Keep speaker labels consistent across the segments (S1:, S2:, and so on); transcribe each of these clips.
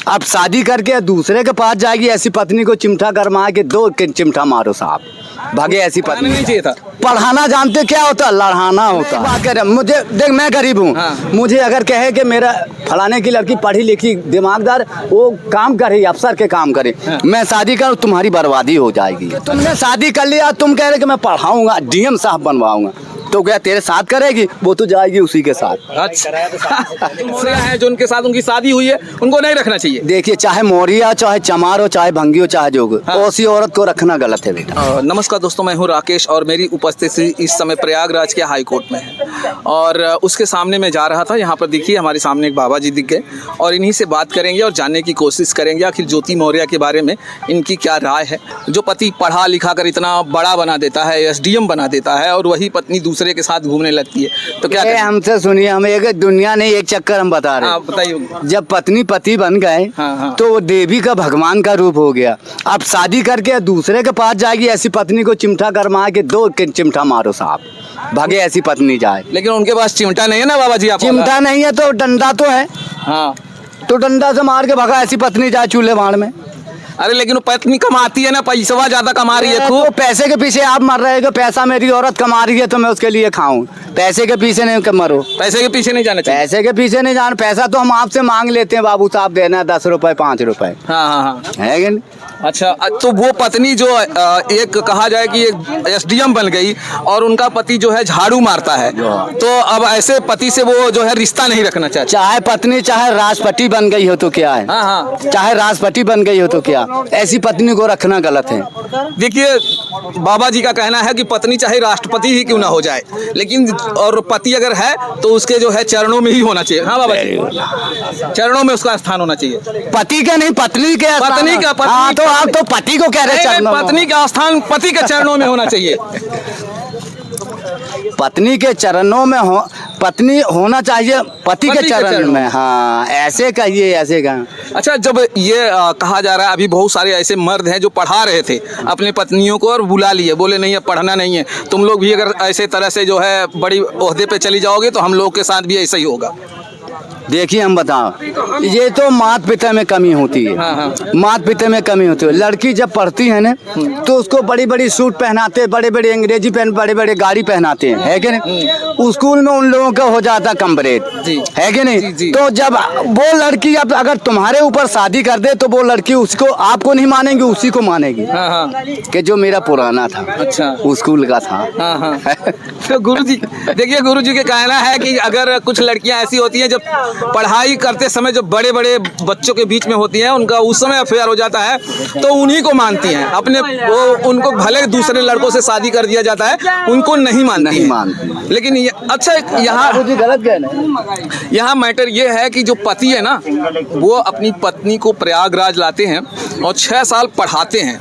S1: अब शादी करके दूसरे के पास जाएगी, ऐसी पत्नी को चिमटा गरमा के 2 चिमटा मारो साहब, भागे ऐसी पत्नी।
S2: नहीं चाहिए था।
S1: पढ़ाना जानते क्या होता, लड़ाना होता। बात कर मुझे देख, मैं गरीब हूँ।
S2: हाँ।
S1: मुझे अगर कहे कि मेरा फलाने की लड़की पढ़ी लिखी दिमागदार, वो काम करे, अफसर के काम करे,
S2: हाँ।
S1: मैं शादी करूँ, तुम्हारी बर्बादी हो जाएगी। तुमने शादी कर लिया, तुम कह रहे कि मैं पढ़ाऊंगा, डीएम साहब बनवाऊंगा, तो क्या तेरे साथ करेगी? वो तो जाएगी उसी के साथ।
S2: अच्छा मोरिया है जो उनके साथ उनकी शादी हुई है, उनको नहीं रखना चाहिए।
S1: देखिए, चाहे मोरिया, चाहे चमार हो, चाहे भंगी हो, चाहे जोग,
S2: हाँ।
S1: ऐसी औरत को रखना गलत है बेटा।
S2: नमस्कार दोस्तों, मैं हूं राकेश और मेरी उपस्थिति इस समय प्रयागराज के हाई कोर्ट में है और उसके सामने मैं जा रहा था। यहाँ पर देखिए हमारे सामने एक बाबा जी दिख गए और इन्हीं से बात करेंगे और जानने की कोशिश करेंगे आखिर ज्योति मौर्य के बारे में इनकी क्या राय है। जो पति पढ़ा लिखा कर इतना बड़ा बना देता है, एसडीएम बना देता है, और वही पत्नी दूसरे के साथ घूमने लगती है, तो क्या करें?
S1: हमसे सुनिए, हम एक दुनिया नहीं एक चक्कर हम बता रहे हैं।
S2: बताइए।
S1: जब पत्नी पति बन गए,
S2: हाँ।
S1: तो वो देवी का भगवान का रूप हो गया। अब शादी करके दूसरे के पास जाएगी, ऐसी पत्नी को चिमटा गरमा के 2 चिमटा मारो साहब, भागे ऐसी पत्नी जाए।
S2: लेकिन उनके पास चिमटा नहीं है ना बाबा जी। आप
S1: चिमटा नहीं है तो डंडा तो है,
S2: हाँ,
S1: तो डंडा से मार के भगा ऐसी पत्नी जाए चूल्हे भाड़ में।
S2: अरे लेकिन वो पत्नी कमाती है ना, पैसा ज्यादा कमा रही है खूब।
S1: तो पैसे के पीछे आप मर रहे हो, पैसा मेरी औरत कमा रही है तो मैं उसके लिए खाऊं, पैसे के पीछे नहीं मरो।
S2: पैसे के पीछे नहीं जाना चाहिए।
S1: पैसे के पीछे नहीं जाना, पैसा तो हम आपसे मांग लेते हैं, बाबू साहब देना है 10 रुपए 5 रुपए,
S2: हाँ,
S1: है कि नहीं?
S2: अच्छा, तो वो पत्नी जो एक कहा जाए कि एक एसडीएम बन गई और उनका पति जो है झाड़ू मारता है, तो अब ऐसे पति से वो जो है रिश्ता नहीं रखना चाहते।
S1: चाहे पत्नी चाहे राष्ट्रपति बन गई हो तो क्या है,
S2: हाँ,
S1: चाहे राष्ट्रपति बन गई हो तो क्या, ऐसी पत्नी को रखना गलत है।
S2: देखिए बाबा जी का कहना है कि पत्नी चाहे राष्ट्रपति ही क्यों ना हो जाए, लेकिन और पति अगर है तो उसके जो है चरणों में ही होना चाहिए। हाँ बाबा जी, चरणों में उसका स्थान होना चाहिए।
S1: पति का नहीं, पत्नी के,
S2: पत्नी का,
S1: हाँ, तो आप तो पति को कह रहे हैं चरणों में।
S2: पत्नी का स्थान पति के चरणों में होना चाहिए।
S1: पत्नी के चरणों में हो, पत्नी होना चाहिए पति के चरण में। हाँ, ऐसे कहिए, ऐसे कहा।
S2: अच्छा, जब ये कहा जा रहा है अभी बहुत सारे ऐसे मर्द हैं जो पढ़ा रहे थे अपने पत्नियों को और बुला लिए, बोले नहीं अब पढ़ना नहीं है, तुम लोग भी अगर ऐसे तरह से जो है बड़ी ओहदे पे चली जाओगे तो हम लोग के साथ भी ऐसा ही होगा।
S1: देखिए हम बताओ, ये तो माता पिता में कमी होती है।
S2: हाँ।
S1: माता पिता में कमी होती है। लड़की जब पढ़ती है ना, तो उसको बड़ी बड़ी सूट पहनाते, बड़े बड़े अंग्रेजी पहन, बड़े बड़े गाड़ी पहनाते हैं, है कि नहीं? स्कूल में उन लोगों का हो जाता कम रेट, है कि नहीं?
S2: जी।
S1: तो जब वो लड़की अब अगर तुम्हारे ऊपर शादी कर दे तो वो लड़की उसको, आपको नहीं मानेगी, उसी को मानेगी।
S2: हाँ।
S1: कि जो मेरा पुराना था,
S2: अच्छा,
S1: स्कूल का था।
S2: हाँ। तो गुरुजी, देखिए गुरुजी के कहना है कि अगर कुछ लड़कियां ऐसी होती हैं जब पढ़ाई करते समय जो बड़े बड़े बच्चों के बीच में होती हैं, उनका उस समय अफेयर हो जाता है तो उन्हीं को मानती हैं अपने, वो उनको भले दूसरे लड़कों से शादी कर दिया जाता है, उनको नहीं मानती। लेकिन अच्छा, यहाँ
S1: गलत कहना,
S2: यहाँ मैटर ये है कि जो पति है ना, वो अपनी पत्नी को प्रयागराज लाते हैं और 6 साल पढ़ाते हैं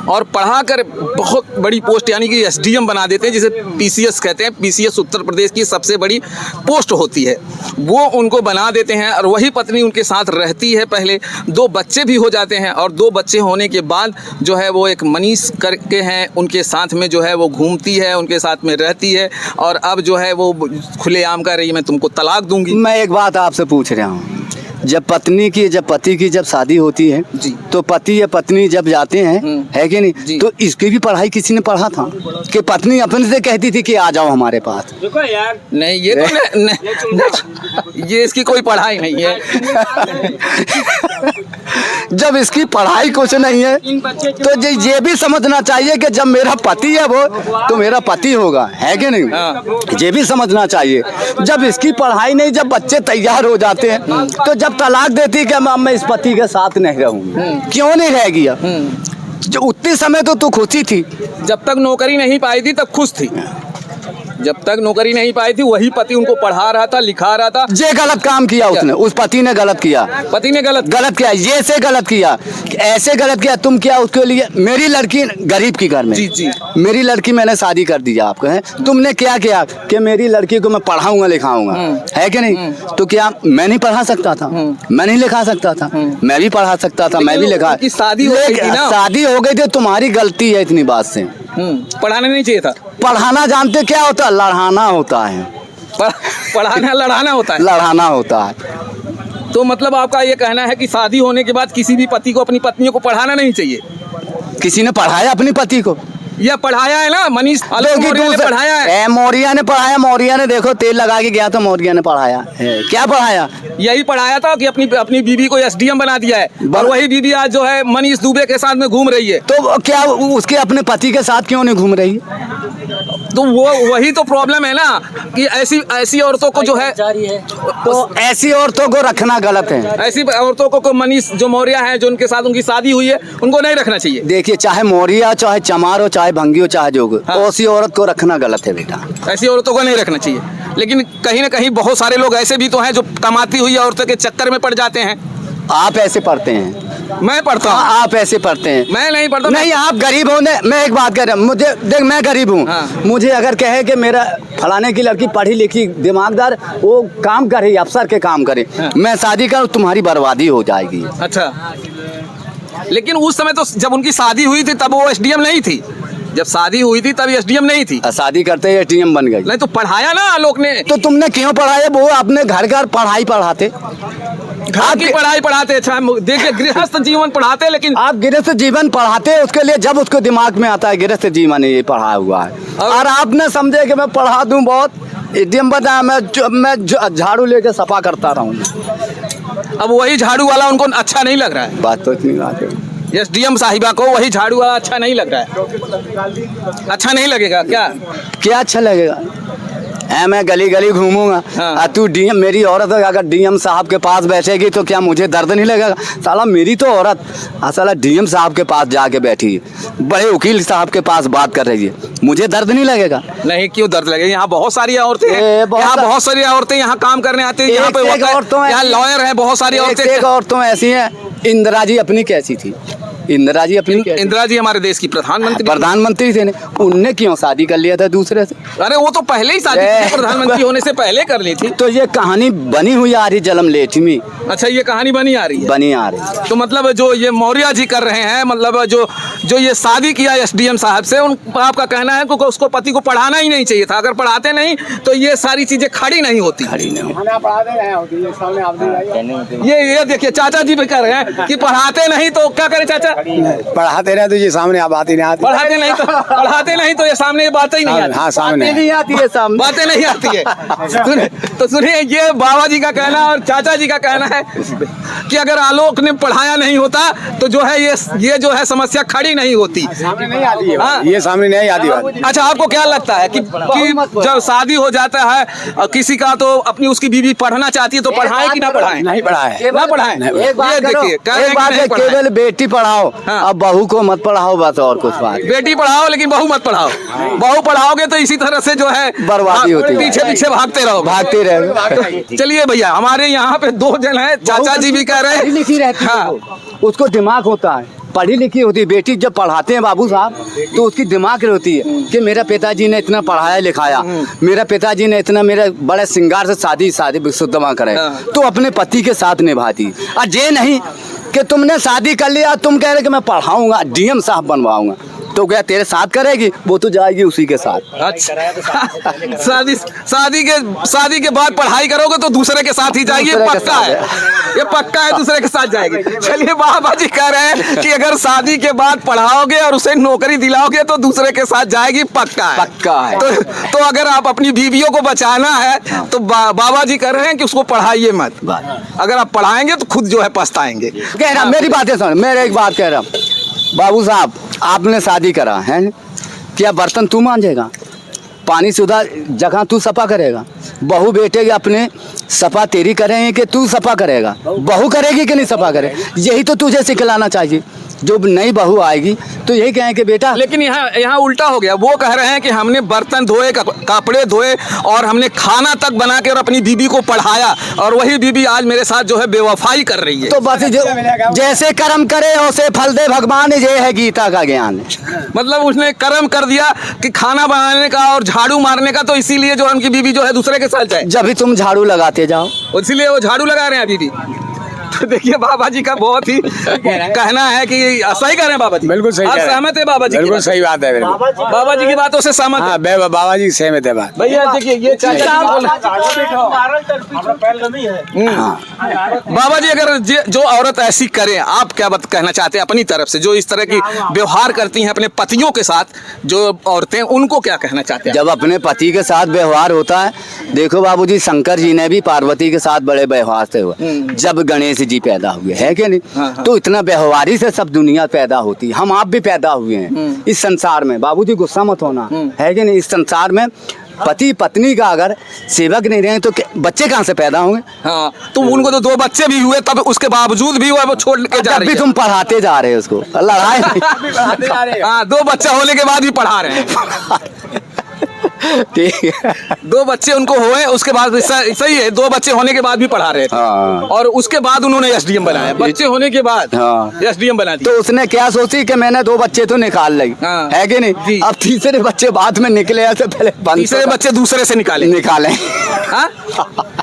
S2: और पढ़ाकर बहुत बड़ी पोस्ट यानी कि एसडीएम बना देते हैं, जिसे पीसीएस कहते हैं। पीसीएस उत्तर प्रदेश की सबसे बड़ी पोस्ट होती है, वो उनको बना देते हैं और वही पत्नी उनके साथ रहती है। पहले 2 बच्चे भी हो जाते हैं और 2 बच्चे होने के बाद जो है वो एक मनीष करके हैं, उनके साथ में जो है वो घूमती है, उनके साथ में रहती है और अब जो है वो खुलेआम कह रही है मैं तुमको तलाक दूंगी।
S1: मैं एक बात आपसे पूछ रहा हूँ, जब पति की जब शादी होती है
S2: जी,
S1: तो पति या पत्नी जब जाते हैं, है कि नहीं, तो इसकी भी पढ़ाई किसी ने पढ़ा था कि पत्नी अपने से कहती थी कि आ जाओ हमारे पास?
S2: देखो यार, नहीं ये तो ये इसकी कोई पढ़ाई नहीं है।
S1: जब इसकी पढ़ाई कुछ नहीं है तो ये भी समझना चाहिए कि जब मेरा पति है वो तो मेरा पति होगा, है कि नहीं? ये भी समझना चाहिए। जब इसकी पढ़ाई नहीं, जब बच्चे तैयार हो जाते हैं तो जब तलाक देती कि मैं इस पति के साथ नहीं रहूंगी, क्यों नहीं रह गया? जो उतने समय तो तू खुशी थी,
S2: जब तक नौकरी नहीं पाई थी तब खुश थी। जब तक नौकरी नहीं पाई थी वही पति उनको पढ़ा रहा था, लिखा रहा था।
S1: ये गलत काम किया उसने, उस पति ने गलत किया,
S2: पति ने गलत
S1: किया, ये से गलत किया, ऐसे गलत किया। तुम क्या उसके लिए, मेरी लड़की गरीब की घर में,
S2: जी,
S1: मेरी लड़की मैंने शादी कर दिया आपको, है तुमने क्या किया कि मेरी लड़की को मैं पढ़ाऊंगा लिखाऊंगा, है कि नहीं? तो क्या मैं नहीं पढ़ा सकता था? मैं नहीं लिखा सकता था? मैं भी पढ़ा सकता था, मैं भी लिखा।
S2: शादी हो गई थी ना,
S1: शादी हो गई थी, तुम्हारी गलती है इतनी बात से।
S2: पढ़ाना नहीं चाहिए था।
S1: पढ़ाना जानते क्या होता है? लड़ाना होता है।
S2: पढ़ाना लड़ाना होता है।
S1: लड़ाना होता है।
S2: तो मतलब आपका ये कहना है कि शादी होने के बाद किसी भी पति को अपनी पत्नियों को पढ़ाना नहीं चाहिए?
S1: किसी ने पढ़ाया अपनी पति को?
S2: यह पढ़ाया है ना, मनीष आलोक मौर्य ने पढ़ाया है।
S1: मौर्य ने पढ़ाया, मौर्य ने देखो तेल लगा के गया तो मौर्य ने पढ़ाया है। क्या पढ़ाया?
S2: यही पढ़ाया था कि अपनी बीवी को एसडीएम बना दिया है और वही बीवी आज जो है मनीष दुबे के साथ में घूम रही है।
S1: तो क्या उसके अपने पति के साथ क्यों नहीं घूम रही है?
S2: तो वो वही तो प्रॉब्लम है ना कि ऐसी औरतों को जो है,
S1: तो ऐसी औरतों को रखना गलत है।
S2: ऐसी औरतों को मनीष जो मौर्य है, जो उनके साथ उनकी शादी हुई है, उनको नहीं रखना चाहिए।
S1: देखिए, चाहे मौर्य, चाहे चमार हो, चाहे भंगी हो, चाहे जोग, ऐसी औरत को रखना गलत है बेटा।
S2: ऐसी औरतों को नहीं रखना चाहिए। लेकिन कहीं ना कहीं बहुत सारे लोग ऐसे भी तो हैं जो कमाती हुई औरतों के चक्कर में पड़ जाते हैं।
S1: आप ऐसे पढ़ते हैं?
S2: मैं पढ़ता हूँ।
S1: आप ऐसे पढ़ते हैं?
S2: मैं नहीं पढ़ता।
S1: नहीं, आप गरीब हो। मैं एक बात कर रहा हूँ, मुझे देख, मैं गरीब हूँ।
S2: हाँ।
S1: मुझे अगर कहे कि मेरा फलाने की लड़की पढ़ी लिखी दिमागदार, वो काम करे, अफसर के काम करे,
S2: हाँ।
S1: मैं शादी करूँ, तुम्हारी बर्बादी हो जाएगी।
S2: अच्छा, लेकिन उस समय तो जब उनकी शादी हुई थी तब वो एसडीएम नहीं थी। जब शादी हुई थी तब एसडीएम नहीं थी।
S1: शादी करते ही एटीएम बन गई।
S2: नहीं तो पढ़ाया ना आलोक ने।
S1: तो तुमने क्यों पढ़ाया? वो अपने घर घर पढ़ाई पढ़ाते,
S2: घर की पढ़ाई पढ़ाते। अच्छा, देखिए गृहस्थ जीवन पढ़ाते, लेकिन
S1: आप गृहस्थ जीवन पढ़ाते हैं उसके लिए, जब उसको दिमाग में आता है गृहस्थ जीवन ये पढ़ा हुआ है, और आपने समझे कि मैं पढ़ा दूं बहुत, एटीएम बता, मैं झाड़ू लेके सफा करता रहूंगा।
S2: अब वही झाड़ू वाला उनको अच्छा नहीं लग रहा है।
S1: बात तो इतनी बात है,
S2: एसडीएम साहिबा को वही झाड़ू वाला अच्छा नहीं लग रहा है। अच्छा नहीं लगेगा क्या?
S1: क्या अच्छा लगेगा? मैं गली गली घूमूंगा।
S2: हाँ।
S1: तू डीएम, मेरी औरत अगर डीएम साहब के पास बैठेगी तो क्या मुझे दर्द नहीं लगेगा? साला मेरी तो औरत साला डीएम साहब के पास जाके बैठी है, बड़े वकील साहब के पास बात कर रही है, मुझे दर्द नहीं लगेगा?
S2: नहीं, क्यों दर्द लगेगा? यहाँ बहुत सारी औरतें हैं, यहाँ बहुत सारी औरतें यहाँ काम करने आती है, यहाँ पे यहाँ लॉयर है, बहुत सारी औरतें।
S1: औरतें ऐसी हैं। इंदिरा जी अपनी कैसी थी? इंदिरा जी अपनी
S2: इंदिरा जी हमारे देश की
S1: प्रधानमंत्री थे, उनने क्यों शादी कर लिया था दूसरे से?
S2: अरे वो तो पहले ही शादी प्रधानमंत्री होने से पहले कर ली थी।
S1: तो ये कहानी बनी हुई आ रही जलम लेठमी।
S2: अच्छा, ये कहानी बनी आ रही है?
S1: बनी आ रही।
S2: तो मतलब जो ये मौर्य जी कर रहे हैं, मतलब जो ये शादी किया एसडीएम साहब से, उन आपका कहना है कि उसको पति को पढ़ाना ही नहीं चाहिए था। अगर पढ़ाते नहीं तो ये सारी चीजें खड़ी नहीं होती। ये देखिए चाचा जी भी कह रहे हैं कि पढ़ाते नहीं तो क्या करें चाचा?
S1: पढ़ाते रहे तो ये सामने आप बात ही नहीं आती।
S2: पढ़ाते नहीं तो ये सामने बातें ही नहीं आती।
S1: हाँ, सामने नहीं आती है, सामने
S2: बातें नहीं आती है। तो सुनिए, ये बाबा जी का कहना और चाचा जी का कहना है कि अगर आलोक ने पढ़ाया नहीं होता तो जो है ये जो है समस्या खड़ी नहीं होती।
S1: सामने नहीं आती है।
S2: हाँ?
S1: ये सामने नहीं आती बात।
S2: अच्छा, आपको क्या लगता है कि जब शादी हो जाता है किसी का, तो अपनी उसकी बीवी पढ़ना चाहती है तो पढ़ाए कि ना पढ़ाए?
S1: नहीं पढ़ाए,
S2: ना पढ़ाए।
S1: एक बात
S2: देखिए,
S1: केवल बेटी पढ़ाओ, अब बहू को मत पढ़ाओ, बस और कुछ बात।
S2: बेटी पढ़ाओ लेकिन बहू मत पढ़ाओ। बहू पढ़ाओगे तो इसी तरह से जो है
S1: बर्बादी होती है,
S2: पीछे पीछे भागते रहो। चलिए भैया, हमारे यहाँ पे दो जन है, चाचा जी भी कह रहे हैं
S1: लिखी रहती है, उसको दिमाग होता है, पढ़ी लिखी होती है। बेटी जब पढ़ाते हैं बाबू साहब तो उसकी दिमाग होती है कि मेरा पिताजी ने इतना पढ़ाया लिखाया, मेरा पिताजी ने इतना मेरा बड़े श्रृंगार से शादी शुद्धमा करे, तो अपने पति के साथ निभाती। और ये नहीं कि तुमने शादी कर लिया, तुम कह रहे कि मैं पढ़ाऊंगा, डीएम साहब बनवाऊंगा, तो क्या तेरे साथ करेगी? वो तो जाएगी उसी के साथ।
S2: अच्छा, शादी के बाद पढ़ाई करोगे तो दूसरे के साथ ही जाएगी, पक्का है, ये पक्का है, दूसरे के साथ जाएगी। चलिए, बाबा जी कह रहे हैं कि अगर शादी के बाद पढ़ाओगे और उसे नौकरी दिलाओगे तो दूसरे के साथ जाएगी, पक्का है,
S1: पक्का है।
S2: तो अगर आप अपनी बीवियों को बचाना है तो बाबा जी कह रहे हैं कि उसको पढ़ाइए मत। अगर आप पढ़ाएंगे तो खुद जो है पछताएंगे।
S1: कह रहा, मेरी बातें सुन, मेरे एक बात कह रहा हूँ बाबू साहब, आपने शादी करा है, क्या बर्तन तू मांजेगा? पानी सुधा जगह तू सफा करेगा? बहू बेटे के अपने सफा तेरी करेंगे कि तू सफा करेगा? बहू करेगी कि नहीं सफा करे? यही तो तुझे सिखलाना चाहिए। जो नई बहू आएगी तो यही कहें कि बेटा,
S2: लेकिन यहाँ उल्टा हो गया। वो कह रहे हैं कि हमने बर्तन धोए, कपड़े धोए और हमने खाना तक बना के और अपनी बीबी को पढ़ाया, और वही बीबी आज मेरे साथ जो है बेवफाई कर रही है।
S1: तो बस जैसे कर्म करे वैसे फल दे भगवान, ये है गीता का ज्ञान।
S2: मतलब उसने कर्म कर दिया कि खाना बनाने का और झाड़ू मारने का, तो इसीलिए जो उनकी बीबी जो है दूसरे के साथ जाए।
S1: जब भी तुम झाड़ू लगाते जाओ,
S2: इसीलिए वो झाड़ू लगा रहे हैं बीबी। तो देखिए बाबा जी का बहुत ही कहना है कि सही कह रहे हैं बाबा जी,
S3: बिल्कुल सही
S2: आप
S3: कह रहे हैं।
S2: सहमत है बाबा जी की
S3: बिल्कुल
S2: बात?
S3: सही बात है बिल्कुल।
S2: बाबा जी की बातों से सहमत है?
S3: हाँ बाबा जी सहमत है बात।
S2: भैया देखिए ये चाचा जी बोल बाबा जी, अगर जो औरत ऐसी करे, आप क्या कहना चाहते हैं अपनी तरफ से, जो इस तरह की व्यवहार करती हैं अपने पतियों के साथ, जो औरतें, उनको क्या कहना चाहते हैं?
S1: जब अपने पति के साथ व्यवहार होता है, देखो बाबूजी, शंकर जी ने भी पार्वती के साथ बड़े व्यवहार से हुए जब गणेश जी पैदा हुए, है कि नहीं? तो इतना व्यवहारी से सब दुनिया पैदा होती है। हम आप भी पैदा हुए हैं इस संसार में, बाबूजी गुस्सा मत होना, है कि नहीं? इस संसार में पति पत्नी का अगर सेवक नहीं रहे तो बच्चे कहाँ से पैदा होंगे?
S2: हाँ, तो उनको तो 2 बच्चे भी हुए, तब उसके बावजूद भी वो छोड़ के जा
S1: जब
S2: रही
S1: भी
S2: है।
S1: तुम पढ़ाते जा रहे हो उसको, लड़ाई
S2: हाँ, 2 बच्चा होने के बाद भी पढ़ा रहे हैं।
S1: ठीक है।
S2: 2 बच्चे उनको हुए, उसके बाद सही है, 2 बच्चे होने के बाद भी पढ़ा रहे थे।
S1: हाँ।
S2: और उसके बाद उन्होंने एसडीएम बनाया, बच्चे होने के बाद
S1: हाँ।
S2: एसडीएम बना दिया।
S1: तो उसने क्या सोची कि मैंने 2 बच्चे तो निकाल ली,
S2: हाँ।
S1: है कि
S2: जी।
S1: नहीं? अब तीसरे बच्चे बाद में निकले हैं तो पहले
S2: तीसरे बच्चे दूसरे से निकाले। हाँ?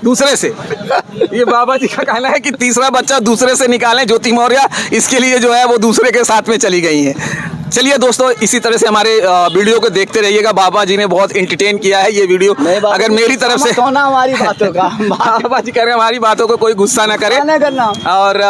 S2: दूसरे से। ये बाबा जी का कहना है कि तीसरा बच्चा दूसरे से निकालें ज्योति मौर्य, इसके लिए जो है वो दूसरे के साथ में चली गई हैं। चलिए दोस्तों, इसी तरह से हमारे वीडियो को देखते रहिएगा। बाबा जी ने बहुत एंटरटेन किया है ये वीडियो। अगर मेरी तरफ से
S1: हमारी बातों का
S2: बाबा जी कह रहे हैं हमारी बातों को कोई गुस्सा ना करे,
S1: ना करना।
S2: और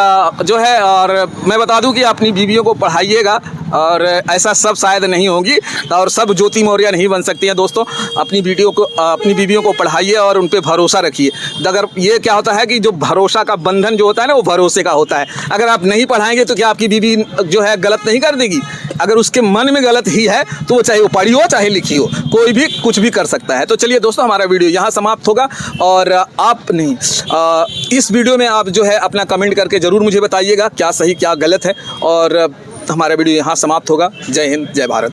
S2: जो है, और मैं बता दूं कि अपनी बीवियों को पढ़ाइएगा, और ऐसा सब शायद नहीं होगी, और सब ज्योति मौर्य नहीं बन सकती हैं। दोस्तों, अपनी बीवियों को पढ़ाइए और उन पे भरोसा रखिए। अगर ये क्या होता है कि जो भरोसा का बंधन जो होता है ना, वो भरोसे का होता है। अगर आप नहीं पढ़ाएंगे तो क्या आपकी बीवी जो है गलत नहीं कर देगी? अगर उसके मन में गलत ही है तो वो चाहे वो पढ़ी हो चाहे लिखी हो, कोई भी कुछ भी कर सकता है। तो चलिए दोस्तों, हमारा वीडियो यहाँ समाप्त होगा, और आप नहीं इस वीडियो में आप जो है अपना कमेंट करके ज़रूर मुझे बताइएगा क्या सही क्या गलत है, और हमारा वीडियो यहाँ समाप्त होगा। जय हिंद, जय भारत।